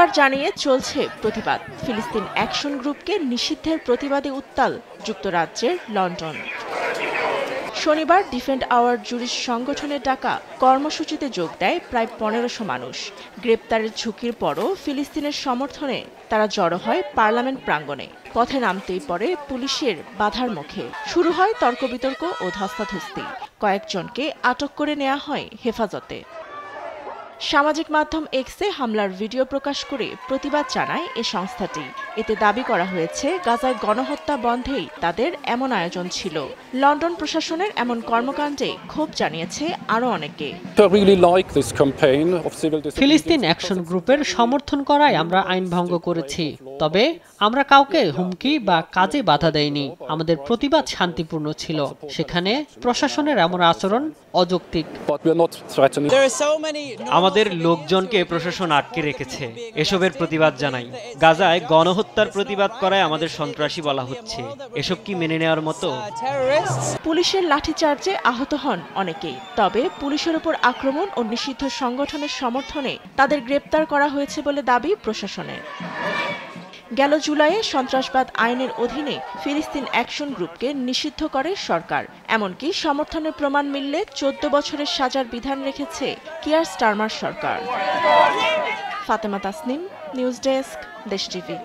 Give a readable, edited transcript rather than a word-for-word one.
হুঙ্কার জানিয়ে চলছে প্রতিবাদ। ফিলিস্তিন অ্যাকশন গ্রুপকে নিষিদ্ধের প্রতিবাদে উত্তাল যুক্তরাজ্যের লন্ডন। শনিবার ডিফেন্ড আওয়ার জুরিশ সংগঠনের ডাকা কর্মসূচিতে যোগ দেয় প্রায় ১৫০০ মানুষ। গ্রেপ্তারের ঝুঁকির পরও ফিলিস্তিনের সমর্থনে তারা জড়ো হয় পার্লামেন্ট প্রাঙ্গণে। পথে নামতেই পড়ে পুলিশের বাধার মুখে। শুরু হয় তর্ক বিতর্ক ও ধস্তাধস্তি। কয়েকজনকে আটক করে নেওয়া হয় হেফাজতে। সামাজিক মাধ্যম এক্সে হামলার ভিডিও প্রকাশ করে প্রতিবাদ জানায় এ সংস্থাটি। এতে দাবি করা হয়েছে গাজায় গণহত্যা বন্ধেই তাদের এমন আয়োজন ছিল। লন্ডন প্রশাসনের এমন কর্মকাণ্ডে ক্ষোভ জানিয়েছে আরও অনেকে। ফিলিস্তিন অ্যাকশন গ্রুপের সমর্থন করায় আমরা আইন ভঙ্গ করেছি, তবে আমরা কাউকে হুমকি বা কাজে বাধা দেইনি। আমাদের প্রতিবাদ শান্তিপূর্ণ ছিল। সেখানে প্রশাসনের এমন আচরণ অযৌক্তিক। আমাদের লোকজনকে প্রশাসন আটকে রেখেছে। এসবের প্রতিবাদ জানাই। গাজায় গণহত্যার প্রতিবাদ করায় আমাদের সন্ত্রাসী বলা হচ্ছে। এসব কি মেনে নেওয়ার মতো? পুলিশের লাঠিচার্জে আহত হন অনেকেই। তবে পুলিশের উপর আক্রমণ ও নিষিদ্ধ সংগঠনের সমর্থনে তাদের গ্রেপ্তার করা হয়েছে বলে দাবি প্রশাসনের। গেল জুলাইয়ে সন্ত্রাসবাদ আইনের অধীনে ফিলিস্তিন অ্যাকশন গ্রুপকে নিষিদ্ধ করে সরকার। এমনকি সমর্থনের প্রমাণ মিললে ১৪ বছরের সাজার বিধান রেখেছে কিয়ার স্টারমার সরকার। ফাতেমা তাসনিম, নিউজ ডেস্ক, দেশ টিভি।